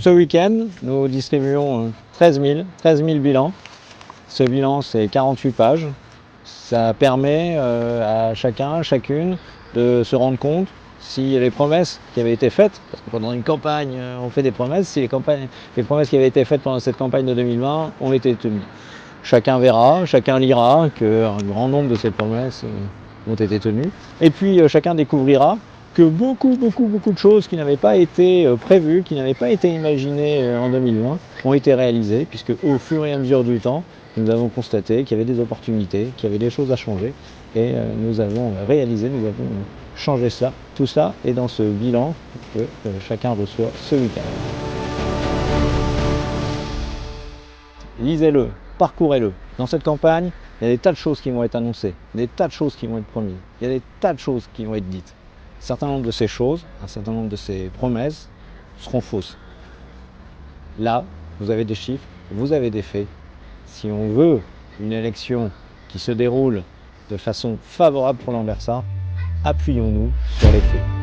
Ce week-end, nous distribuons 13 000 bilans. Ce bilan, c'est 48 pages. Ça permet à chacun, chacune, de se rendre compte si les promesses qui avaient été faites, parce que pendant une campagne, on fait des promesses, si les promesses qui avaient été faites pendant cette campagne de 2020 ont été tenues. Chacun verra, chacun lira qu'un grand nombre de ces promesses ont été tenues. Et puis chacun découvrira que beaucoup de choses qui n'avaient pas été prévues, qui n'avaient pas été imaginées en 2020, ont été réalisées, puisque au fur et à mesure du temps, nous avons constaté qu'il y avait des opportunités, qu'il y avait des choses à changer, et nous avons réalisé, nous avons changé cela. Tout ça est dans ce bilan que chacun reçoit ce week-end. Lisez-le, parcourez-le. Dans cette campagne, il y a des tas de choses qui vont être annoncées, des tas de choses qui vont être promises, il y a des tas de choses qui vont être dites. Un certain nombre de ces choses, un certain nombre de ces promesses seront fausses. Là, vous avez des chiffres, vous avez des faits. Si on veut une élection qui se déroule de façon favorable pour l'Anversa, appuyons-nous sur les faits.